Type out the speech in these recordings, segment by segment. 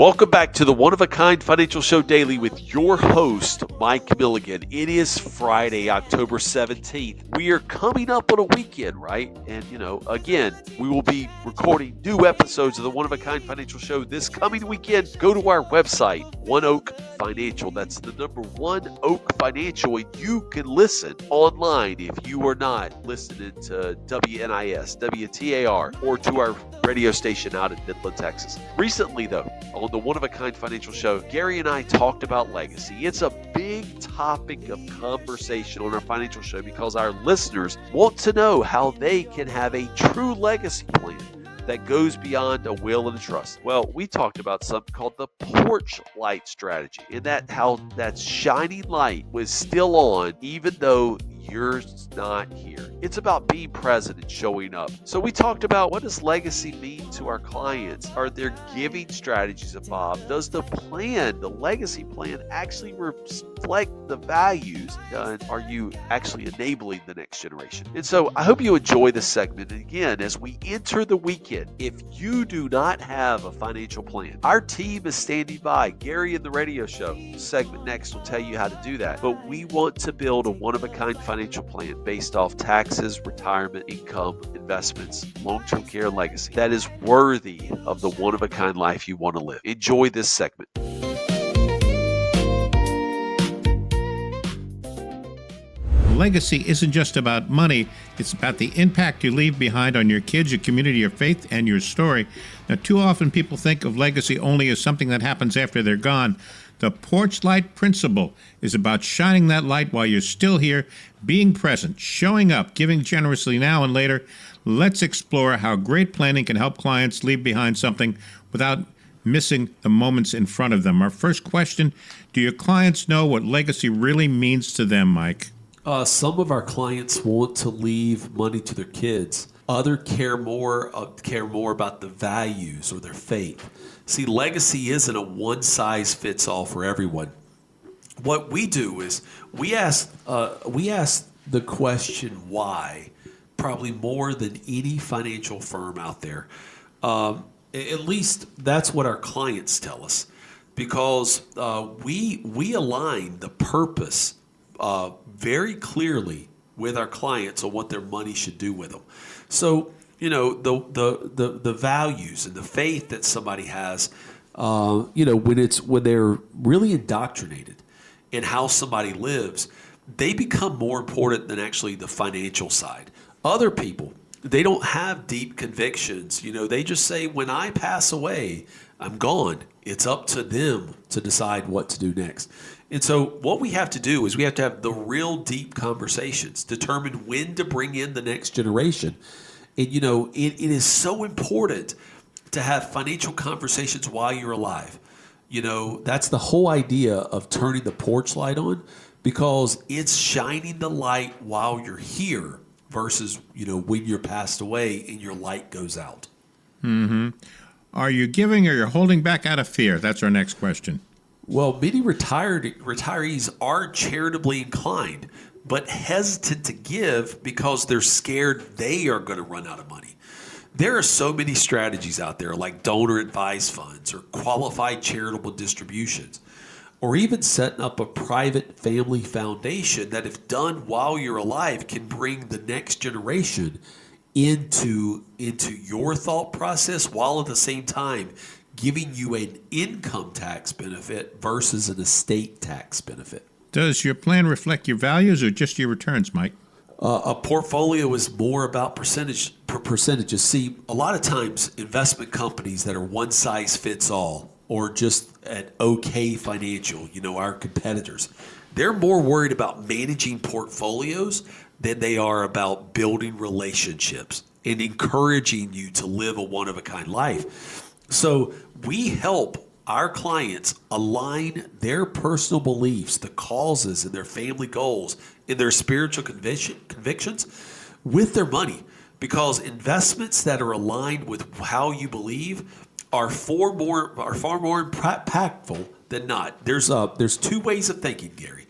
Welcome back to the One of a Kind Financial Show Daily with your host, Mike Milligan. It is Friday, October 17th. We are coming up on a weekend, right? And, again, we will be recording new episodes of the One of a Kind Financial Show this coming weekend. Go to our website, One Oak Financial. That's the number One Oak Financial. And you can listen online if you are not listening to WNIS, WTAR, or to our radio station out in Midland, Texas. Recently, though, on the One of a Kind Financial Show, Gary and I talked about legacy. It's a big topic of conversation on our financial show because our listeners want to know how they can have a true legacy plan that goes beyond a will and a trust. Well, we talked about something called the Porch Light strategy, and how that shining light was still on even though you're not here. It's about being present and showing up. So we talked about, what does legacy mean to our clients? Are there giving strategies involved? Does the legacy plan actually reflect the values? And are you actually enabling the next generation? And so I hope you enjoy this segment. And again, as we enter the weekend, if you do not have a financial plan, our team is standing by. Gary in the radio show segment next will tell you how to do that. But we want to build a one-of-a-kind financial plan based off taxes, retirement, income, investments, long-term care, and legacy that is worthy of the one-of-a-kind life you want to live. Enjoy this segment. Legacy isn't just about money. It's about the impact you leave behind on your kids, your community, your faith, and your story. Now, too often people think of legacy only as something that happens after they're gone. The Porch Light Principle is about shining that light while you're still here, being present, showing up, giving generously now and later. Let's explore how great planning can help clients leave behind something without missing the moments in front of them. Our first question, do your clients know what legacy really means to them, Mike? Some of our clients want to leave money to their kids. Others care more about the values or their faith. See, legacy isn't a one-size-fits-all for everyone. What we do is we ask the question why, probably more than any financial firm out there. At least that's what our clients tell us, because we align the purpose very clearly with our clients on what their money should do with them. So, the values and the faith that somebody has, when they're really indoctrinated in how somebody lives, they become more important than actually the financial side. Other people, they don't have deep convictions. They just say, when I pass away, I'm gone. It's up to them to decide what to do next. And so what we have to do is we have to have the real deep conversations, determine when to bring in the next generation. And, it is so important to have financial conversations while you're alive. That's the whole idea of turning the porch light on, because it's shining the light while you're here versus, when you're passed away and your light goes out. Mm-hmm. Are you giving or you're holding back out of fear? That's our next question. Well, many retirees are charitably inclined, but hesitant to give because they're scared they are going to run out of money. There are so many strategies out there, like donor advised funds or qualified charitable distributions, or even setting up a private family foundation that, if done while you're alive, can bring the next generation into your thought process, while at the same time giving you an income tax benefit versus an estate tax benefit. Does your plan reflect your values or just your returns, Mike? A portfolio is more about percentages. See, a lot of times investment companies that are one size fits all, or just at OK Financial, our competitors, they're more worried about managing portfolios than they are about building relationships and encouraging you to live a one-of-a-kind life. So we help our clients align their personal beliefs, the causes, and their family goals, and their spiritual convictions with their money, because investments that are aligned with how you believe are far more impactful than not. There's two ways of thinking, Gary.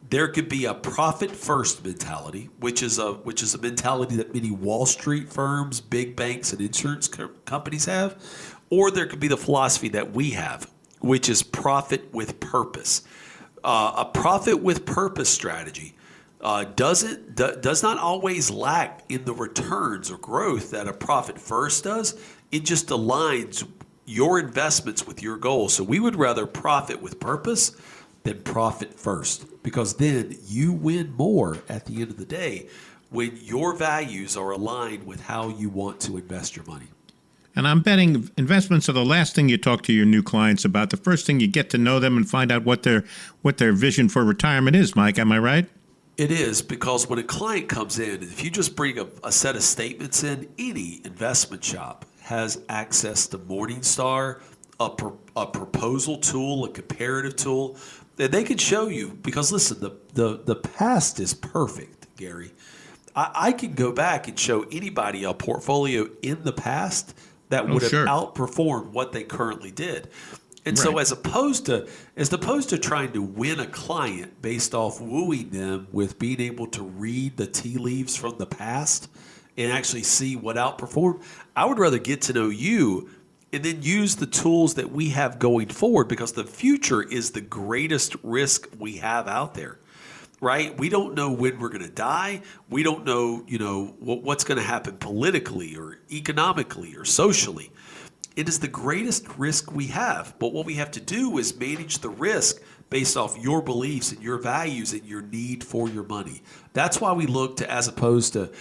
There could be a profit first mentality, which is a mentality that many Wall Street firms, big banks, and insurance companies have, or there could be the philosophy that we have, which is profit with purpose. A profit with purpose strategy does not always lack in the returns or growth that a profit first does. It just aligns your investments with your goals. So we would rather profit with purpose than profit first, because then you win more at the end of the day when your values are aligned with how you want to invest your money. And I'm betting investments are the last thing you talk to your new clients about. The first thing you get to know them and find out what their vision for retirement is, Mike. Am I right? It is, because when a client comes in, if you just bring a set of statements in, any investment shop has access to Morningstar, a proposal tool, a comparative tool, that they can show you. Because listen, the past is perfect, Gary. I can go back and show anybody a portfolio in the past that would have outperformed what they currently did. And so as opposed to trying to win a client based off wooing them with being able to read the tea leaves from the past and actually see what outperformed, I would rather get to know you and then use the tools that we have going forward, because the future is the greatest risk we have out there, right? We don't know when we're going to die. We don't know, what's going to happen politically or economically or socially. It is the greatest risk we have. But what we have to do is manage the risk based off your beliefs and your values and your need for your money. That's why we look to, as opposed to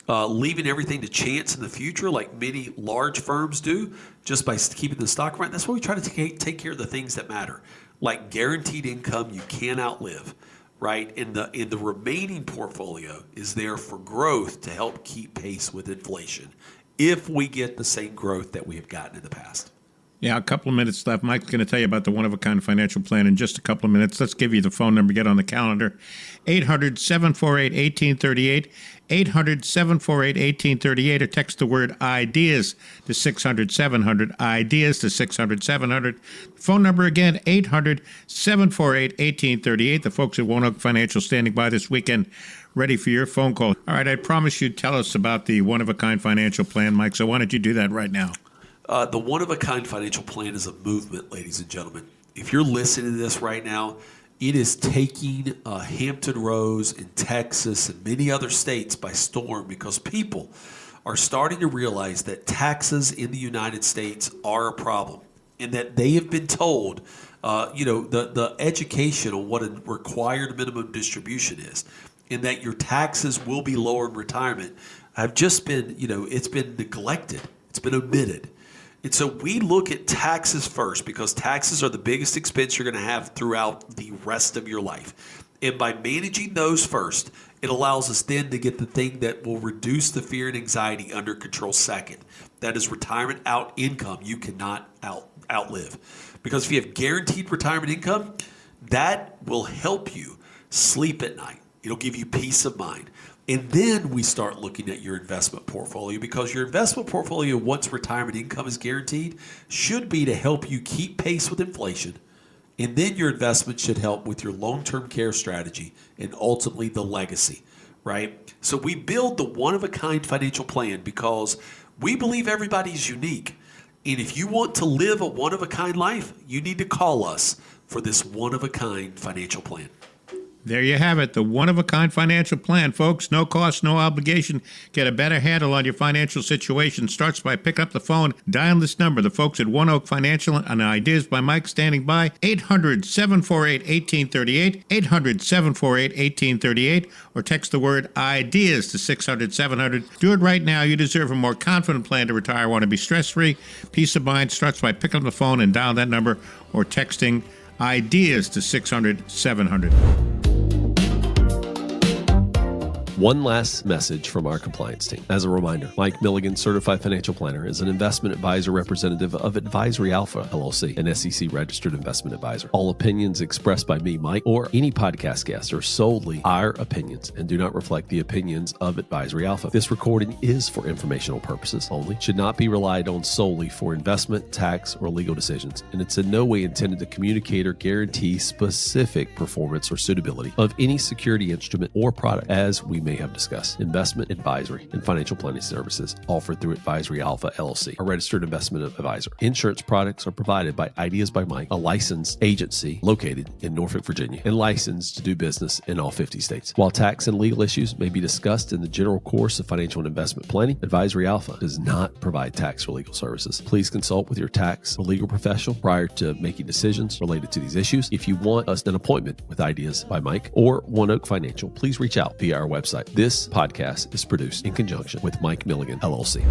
leaving everything to chance in the future like many large firms do, just by keeping the stock market. That's why we try to take care of the things that matter, like guaranteed income you can't outlive, right? And the remaining portfolio is there for growth to help keep pace with inflation if we get the same growth that we have gotten in the past. Yeah, a couple of minutes left. Mike's going to tell you about the one-of-a-kind financial plan in just a couple of minutes. Let's give you the phone number. Get on the calendar. 800-748-1838. 800-748-1838, or text the word IDEAS to 600-700. IDEAS to 600-700. Phone number again, 800-748-1838. The folks at One Oak Financial standing by this weekend, ready for your phone call. All right, I promised you'd tell us about the one-of-a-kind financial plan, Mike, so why don't you do that right now? The one-of-a-kind financial plan is a movement, ladies and gentlemen. If you're listening to this right now, it is taking Hampton Roads in Texas and many other states by storm, because people are starting to realize that taxes in the United States are a problem, and that they have been told, the education on what a required minimum distribution is, and that your taxes will be lower in retirement, have just been, it's been neglected. It's been omitted. And so we look at taxes first, because taxes are the biggest expense you're going to have throughout the rest of your life. And by managing those first, it allows us then to get the thing that will reduce the fear and anxiety under control second. That is retirement income you cannot outlive. Because if you have guaranteed retirement income, that will help you sleep at night. It'll give you peace of mind. And then we start looking at your investment portfolio, because your investment portfolio, once retirement income is guaranteed, should be to help you keep pace with inflation. And then your investment should help with your long-term care strategy and ultimately the legacy, right? So we build the one-of-a-kind financial plan because we believe everybody's unique. And if you want to live a one-of-a-kind life, you need to call us for this one-of-a-kind financial plan. There you have it, the one-of-a-kind financial plan, folks. No cost, no obligation. Get a better handle on your financial situation. Starts by pick up the phone, dial this number. The folks at One Oak Financial and Ideas by Mike standing by. 800-748-1838. 800-748-1838. Or text the word IDEAS to 600-700. Do it right now. You deserve a more confident plan to retire. Want to be stress-free? Peace of mind starts by picking up the phone and dial that number, or texting IDEAS to 600-700. One last message from our compliance team. As a reminder, Mike Milligan, Certified Financial Planner, is an investment advisor representative of Advisory Alpha, LLC, an SEC registered investment advisor. All opinions expressed by me, Mike, or any podcast guest are solely our opinions and do not reflect the opinions of Advisory Alpha. This recording is for informational purposes only, should not be relied on solely for investment, tax, or legal decisions, and it's in no way intended to communicate or guarantee specific performance or suitability of any security instrument or product, as we may have discussed. Investment advisory and financial planning services offered through Advisory Alpha LLC, a registered investment advisor. Insurance products are provided by Ideas by Mike, a licensed agency located in Norfolk, Virginia, and licensed to do business in all 50 states. While tax and legal issues may be discussed in the general course of financial and investment planning, Advisory Alpha does not provide tax or legal services. Please consult with your tax or legal professional prior to making decisions related to these issues. If you want an appointment with Ideas by Mike or One Oak Financial, please reach out via our website. This podcast is produced in conjunction with Mike Milligan, LLC.